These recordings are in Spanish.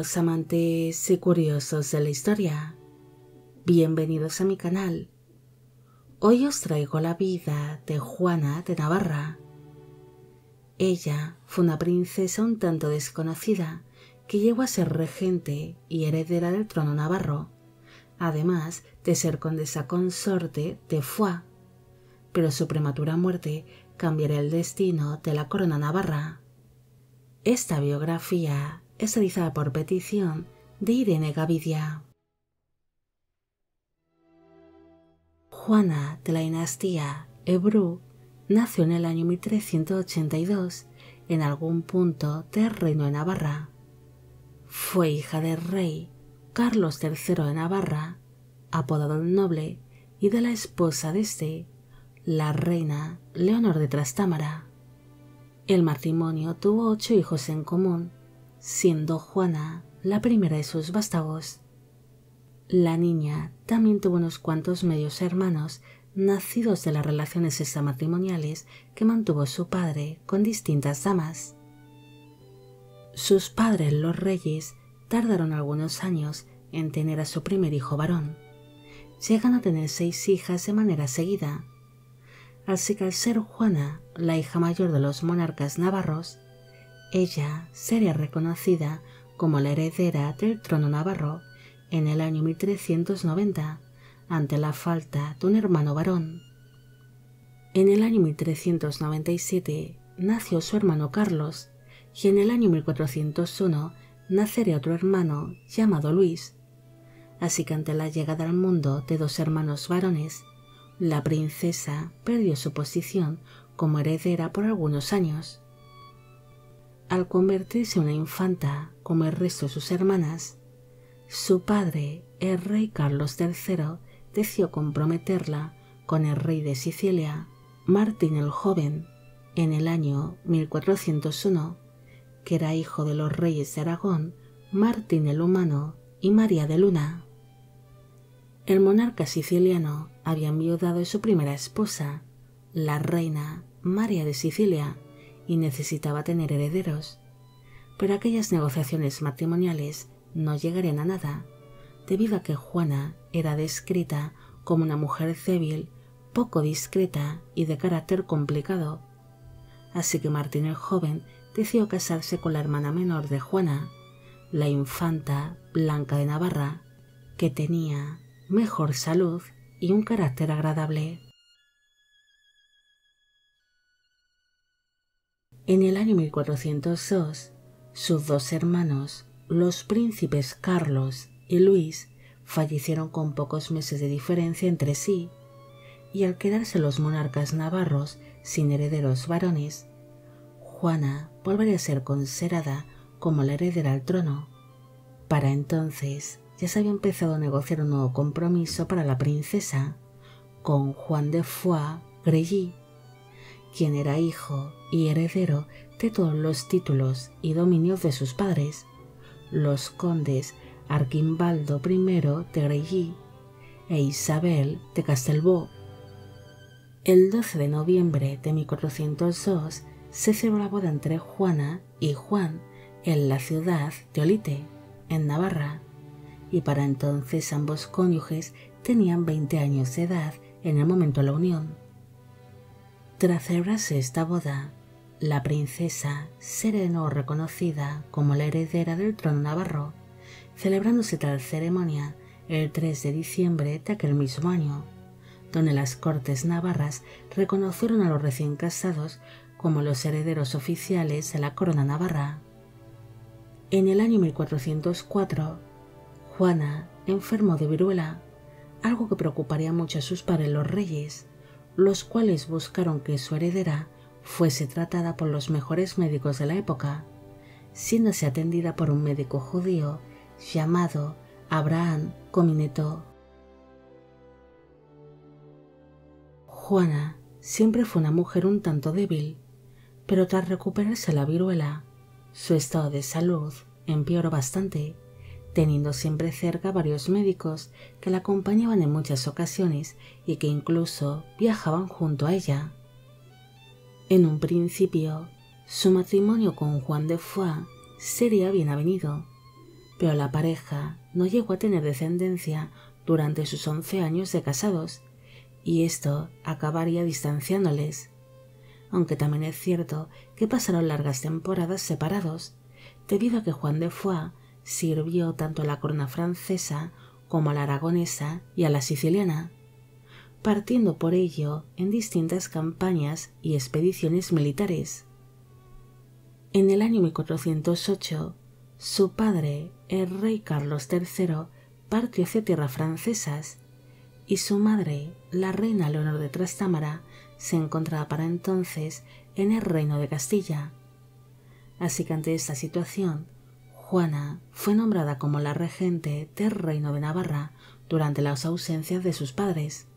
Queridos amantes y curiosos de la historia, bienvenidos a mi canal. Hoy os traigo la vida de Juana de Navarra. Ella fue una princesa un tanto desconocida que llegó a ser regente y heredera del trono navarro, además de ser condesa consorte de Foix, pero su prematura muerte cambiaría el destino de la corona navarra. Esta biografía es realizada por petición de Irene Gavidia. Juana de la dinastía Hebrew nació en el año 1382 en algún punto del reino de Navarra. Fue hija del rey Carlos III de Navarra, apodado el Noble, y de la esposa de este, la reina Leonor de Trastámara. El matrimonio tuvo 8 hijos en común, siendo Juana la primera de sus vástagos. La niña también tuvo unos cuantos medios hermanos nacidos de las relaciones extramatrimoniales que mantuvo su padre con distintas damas. Sus padres, los reyes, tardaron algunos años en tener a su primer hijo varón. Llegan a tener 6 hijas de manera seguida. Así que al ser Juana la hija mayor de los monarcas navarros, ella sería reconocida como la heredera del trono navarro en el año 1390, ante la falta de un hermano varón. En el año 1397 nació su hermano Carlos, y en el año 1401 nacería otro hermano llamado Luis. Así que ante la llegada al mundo de 2 hermanos varones, la princesa perdió su posición como heredera por algunos años. Al convertirse en una infanta como el resto de sus hermanas, su padre, el rey Carlos III, decidió comprometerla con el rey de Sicilia, Martín el Joven, en el año 1401, que era hijo de los reyes de Aragón, Martín el Humano y María de Luna. El monarca siciliano había enviudado de su primera esposa, la reina María de Sicilia, y necesitaba tener herederos, pero aquellas negociaciones matrimoniales no llegarían a nada, debido a que Juana era descrita como una mujer débil, poco discreta y de carácter complicado. Así que Martín el Joven decidió casarse con la hermana menor de Juana, la infanta Blanca de Navarra, que tenía mejor salud y un carácter agradable. En el año 1402, sus 2 hermanos, los príncipes Carlos y Luis, fallecieron con pocos meses de diferencia entre sí, y al quedarse los monarcas navarros sin herederos varones, Juana volvería a ser considerada como la heredera al trono. Para entonces ya se había empezado a negociar un nuevo compromiso para la princesa con Juan de Foix-Grelly, quien era hijo y heredero de todos los títulos y dominios de sus padres, los condes Arquimbaldo I de Grelly e Isabel de Castelbó. El 12 de noviembre de 1402 se celebró la boda entre Juana y Juan en la ciudad de Olite, en Navarra, y para entonces ambos cónyuges tenían 20 años de edad en el momento de la unión. Tras celebrarse esta boda, la princesa sería de nuevo reconocida como la heredera del trono navarro, celebrándose tal ceremonia el 3 de diciembre de aquel mismo año, donde las cortes navarras reconocieron a los recién casados como los herederos oficiales de la corona navarra. En el año 1404, Juana enfermó de viruela, algo que preocuparía mucho a sus padres los reyes, los cuales buscaron que su heredera fuese tratada por los mejores médicos de la época, siéndose atendida por un médico judío llamado Abraham Comineto. Juana siempre fue una mujer un tanto débil, pero tras recuperarse la viruela, su estado de salud empeoró bastante, teniendo siempre cerca varios médicos que la acompañaban en muchas ocasiones y que incluso viajaban junto a ella. En un principio, su matrimonio con Juan de Foix sería bien avenido, pero la pareja no llegó a tener descendencia durante sus 11 años de casados, y esto acabaría distanciándoles. Aunque también es cierto que pasaron largas temporadas separados, debido a que Juan de Foix sirvió tanto a la corona francesa como a la aragonesa y a la siciliana, partiendo por ello en distintas campañas y expediciones militares. En el año 1408, su padre, el rey Carlos III, partió hacia tierras francesas, y su madre, la reina Leonor de Trastámara, se encontraba para entonces en el reino de Castilla. Así que ante esta situación, Juana fue nombrada como la regente del reino de Navarra durante las ausencias de sus padres,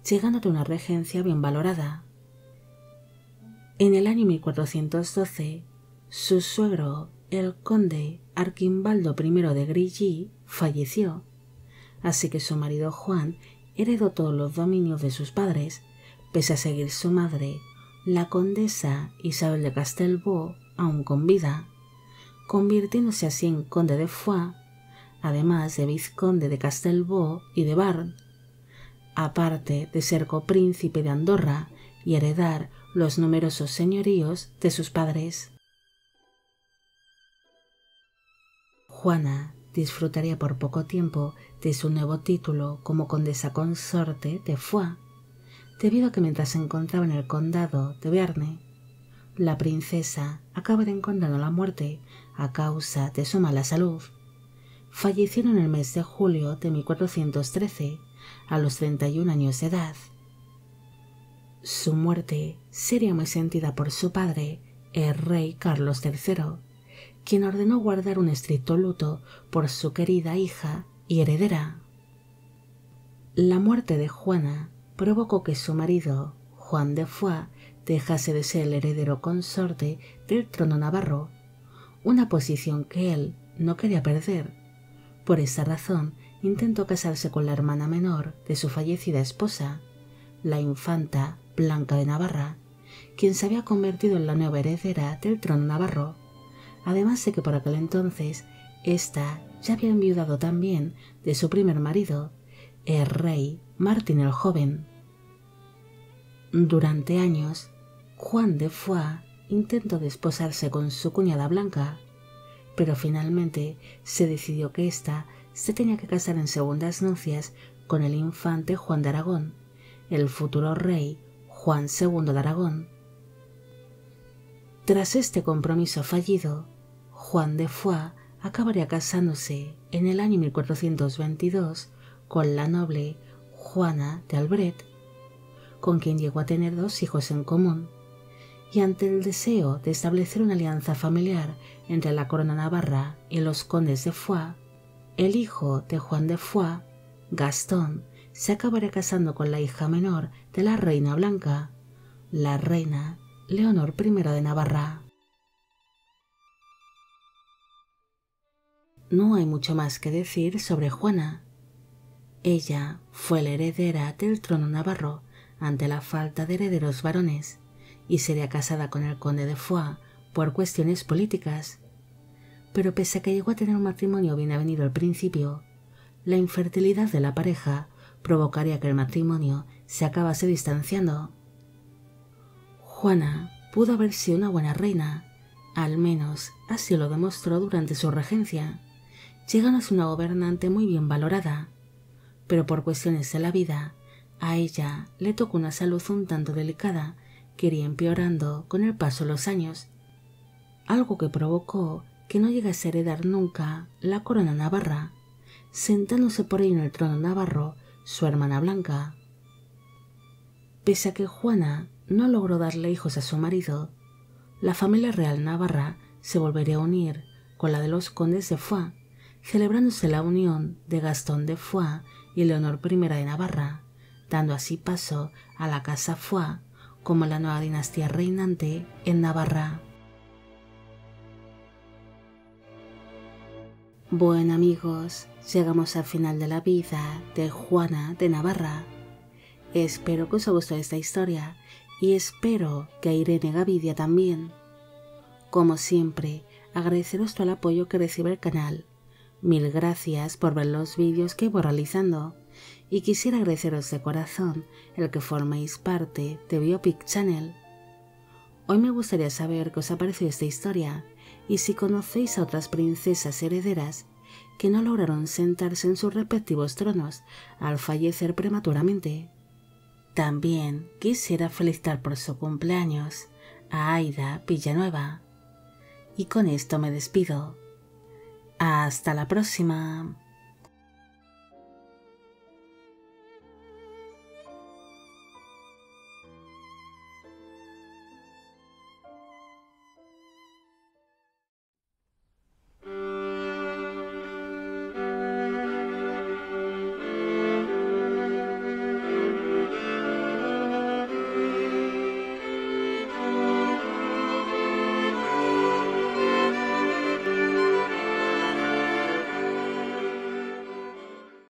llegando a una regencia bien valorada. En el año 1412, su suegro, el conde Arquimbaldo I de Grilly, falleció, así que su marido Juan heredó todos los dominios de sus padres, pese a seguir su madre, la condesa Isabel de Castelbó, aún con vida, convirtiéndose así en conde de Foix, además de vizconde de Castelbó y de Bar, aparte de ser copríncipe de Andorra y heredar los numerosos señoríos de sus padres. Juana disfrutaría por poco tiempo de su nuevo título como condesa consorte de Foix, debido a que mientras se encontraba en el condado de Bearne, la princesa acaba encontrando la muerte a causa de su mala salud. Falleció en el mes de julio de 1413, a los 31 años de edad. Su muerte sería muy sentida por su padre, el rey Carlos III, quien ordenó guardar un estricto luto por su querida hija y heredera. La muerte de Juana provocó que su marido, Juan de Foix, dejase de ser el heredero consorte del trono navarro, una posición que él no quería perder. Por esta razón, intentó casarse con la hermana menor de su fallecida esposa, la infanta Blanca de Navarra, quien se había convertido en la nueva heredera del trono navarro, además de que por aquel entonces ésta ya había enviudado también de su primer marido, el rey Martín el Joven. Durante años, Juan de Foix intentó desposarse con su cuñada Blanca, pero finalmente se decidió que ésta se tenía que casar en segundas nupcias con el infante Juan de Aragón, el futuro rey Juan II de Aragón. Tras este compromiso fallido, Juan de Foix acabaría casándose en el año 1422 con la noble Juana de Albret, con quien llegó a tener 2 hijos en común, y ante el deseo de establecer una alianza familiar entre la corona navarra y los condes de Foix, el hijo de Juan de Foix, Gastón, se acabaría casando con la hija menor de la reina Blanca, la reina Leonor I de Navarra. No hay mucho más que decir sobre Juana. Ella fue la heredera del trono navarro ante la falta de herederos varones, y sería casada con el conde de Foix por cuestiones políticas. Pero pese a que llegó a tener un matrimonio bien avenido al principio, la infertilidad de la pareja provocaría que el matrimonio se acabase distanciando. Juana pudo haber sido una buena reina, al menos así lo demostró durante su regencia, llegando a ser una gobernante muy bien valorada, pero por cuestiones de la vida, a ella le tocó una salud un tanto delicada que iría empeorando con el paso de los años, algo que provocó que no llegase a heredar nunca la corona navarra, sentándose por ahí en el trono navarro su hermana Blanca. Pese a que Juana no logró darle hijos a su marido, la familia real navarra se volvería a unir con la de los condes de Foix, celebrándose la unión de Gastón de Foix y Leonor I de Navarra, dando así paso a la casa Foix como la nueva dinastía reinante en Navarra. Bueno amigos, llegamos al final de la vida de Juana de Navarra. Espero que os haya gustado esta historia y espero que a Irene Gavidia también. Como siempre, agradeceros todo el apoyo que recibe el canal. Mil gracias por ver los vídeos que voy realizando y quisiera agradeceros de corazón el que forméis parte de Biopic Channel. Hoy me gustaría saber qué os ha parecido esta historia y si conocéis a otras princesas herederas que no lograron sentarse en sus respectivos tronos al fallecer prematuramente. También quisiera felicitar por su cumpleaños a Aida Villanueva. Y con esto me despido. Hasta la próxima.